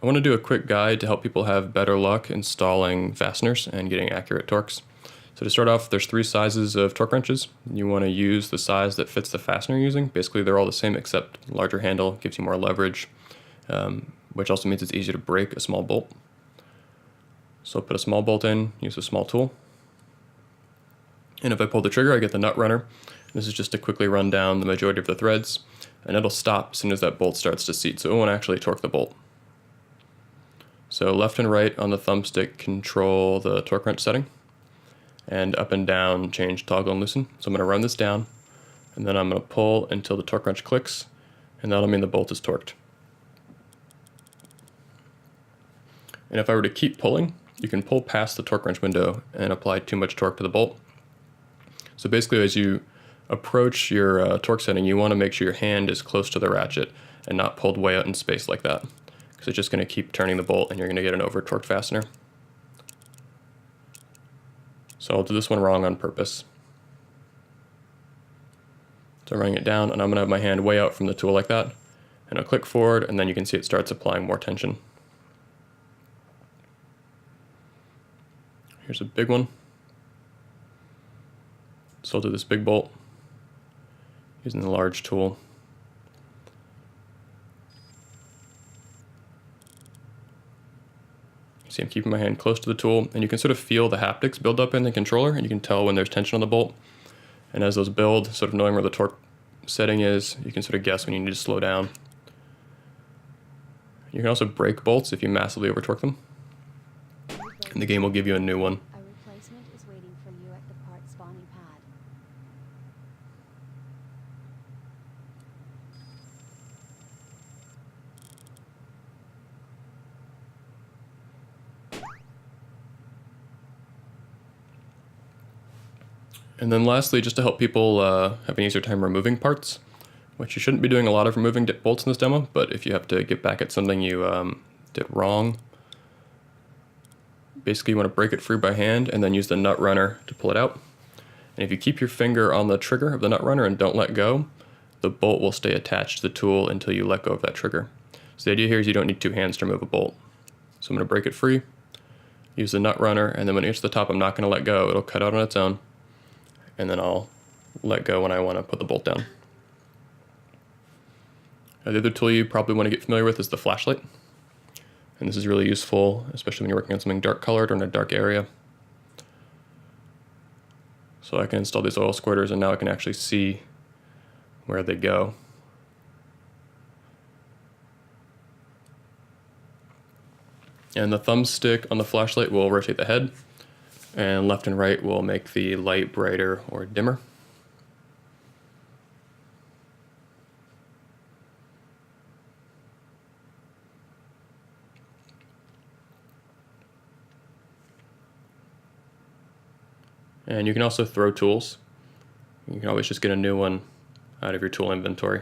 I want to do a quick guide to help people have better luck installing fasteners and getting accurate torques. So to start off, there's 3 sizes of torque wrenches. You want to use the size that fits the fastener you're using. Basically, they're all the same except larger handle gives you more leverage, which also means it's easier to break a small bolt. So I'll put a small bolt in, use a small tool. And if I pull the trigger, I get the nut runner. This is just to quickly run down the majority of the threads, and it'll stop as soon as that bolt starts to seat, so it won't actually torque the bolt. So left and right on the thumbstick control the torque wrench setting, and up and down change toggle and loosen. So I'm going to run this down, and then I'm going to pull until the torque wrench clicks, and that'll mean the bolt is torqued. And if I were to keep pulling, you can pull past the torque wrench window and apply too much torque to the bolt. So basically, as you approach your torque setting, you want to make sure your hand is close to the ratchet and not pulled way out in space like that, because it's just going to keep turning the bolt and you're going to get an over-torqued fastener. So I'll do this one wrong on purpose. So I'm running it down, and I'm going to have my hand way out from the tool like that, and I'll click forward, and then you can see it starts applying more tension. Here's a big one. So I'll do this big bolt using the large tool. See, I'm keeping my hand close to the tool, and you can sort of feel the haptics build up in the controller, and you can tell when there's tension on the bolt. And as those build, sort of knowing where the torque setting is, you can sort of guess when you need to slow down. You can also break bolts if you massively over torque them, and the game will give you a new one. A replacement is waiting for you at the part spawning pad. And then lastly, just to help people have an easier time removing parts, which you shouldn't be doing a lot of removing bolts in this demo, but if you have to get back at something you did wrong, basically you want to break it free by hand and then use the nut runner to pull it out. And if you keep your finger on the trigger of the nut runner and don't let go, the bolt will stay attached to the tool until you let go of that trigger. So the idea here is you don't need 2 hands to remove a bolt. So I'm going to break it free, use the nut runner, and then when it gets to the top, I'm not going to let go. It'll cut out on its own, and then I'll let go when I want to put the bolt down. The other tool you probably want to get familiar with is the flashlight. And this is really useful, especially when you're working on something dark colored or in a dark area. So I can install these oil squirters, and now I can actually see where they go. And the thumbstick on the flashlight will rotate the head, and left and right will make the light brighter or dimmer. And you can also throw tools. You can always just get a new one out of your tool inventory.